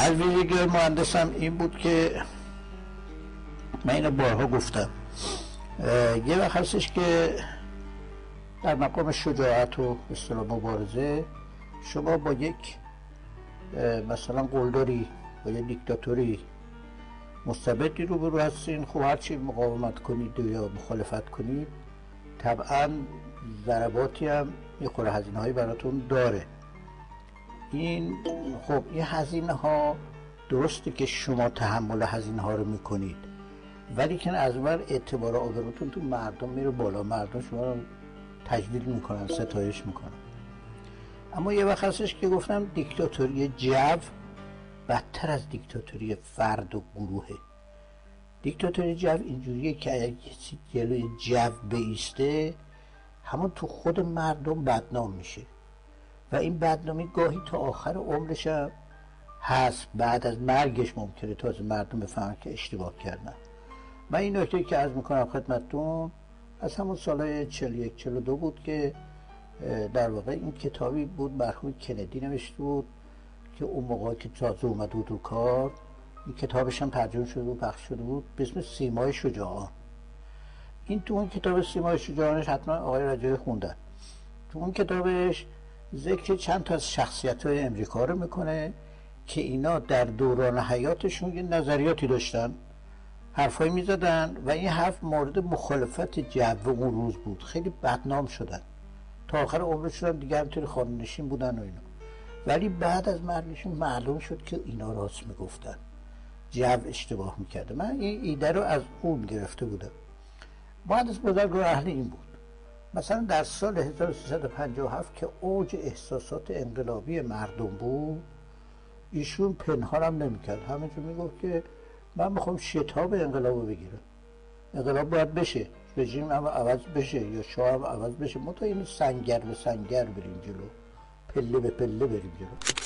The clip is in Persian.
از ویژگی مهندسم این بود که من اینو بارها گفتم، یه وقت هستش که در مقام شجاعت و اصطلاح مبارزه شما با یک مثلا قلدری با یک دیکتاتوری مستبدی روبرو هستین. خب هرچی مقاومت کنید یا مخالفت کنید طبعا ضرباتی هم یه خورده هزینه هایی براتون داره. این هزینه ها درسته که شما تحمل هزینه ها رو میکنید، ولی که از اون اعتبار آبروتون تو مردم میره بالا، مردم شما رو تجلیل میکنن، ستایش میکنن. اما یه وقت هستش که گفتم دیکتاتوری جو بدتر از دیکتاتوری فرد و گروهه. دیکتاتوری جو اینجوریه که اگه کسی جلوی جو بایسته همون تو خود مردم بدنام میشه و این بدنامی گاهی تا آخر عمرش هم هست، بعد از مرگش ممکنه تازه مردم بفهمن که اشتباه کردن. من این نکته که عرض میکنم خدمتتون از همون سالهای 41 42 بود که در واقع این کتابی بود مرحوم کندی نوشته بود که اون موقع که تازه اومده بود رو کار، این کتابش هم ترجمه شده و پخش شده بود به اسم سیمای شجاعان. این تو اون کتاب سیمای شجاعانش حتما آقای رجایی خوندن. تو اون کتابش ذکر چند تا از شخصیت‌های امریکا رو میکنه که اینا در دوران حیاتشون یه نظریاتی داشتن، حرفایی میزدن و این حرف مورد مخالفت جو اون روز بود، خیلی بدنام شدن، تا آخر عمرشون دیگه همینطوری خانه‌نشین بودن و اینا. ولی بعد از مرگشون معلوم شد که اینا راست میگفتن، جو اشتباه میکرده. من این ایده رو از اون گرفته بودم. مهندس بزرگوار اهل این بود. مثلا در سال 1357 که اوج احساسات انقلابی مردم بود، ایشون پنهان هم نمیکرد، همینجور میگفت که من میخوام شتاب انقلابو بگیرم، انقلاب باید بشه، رژیم هم عوض بشه یا شاه هم عوض بشه، ما تا این سنگر به سنگر بریم جلو، پله به پله بریم جلو.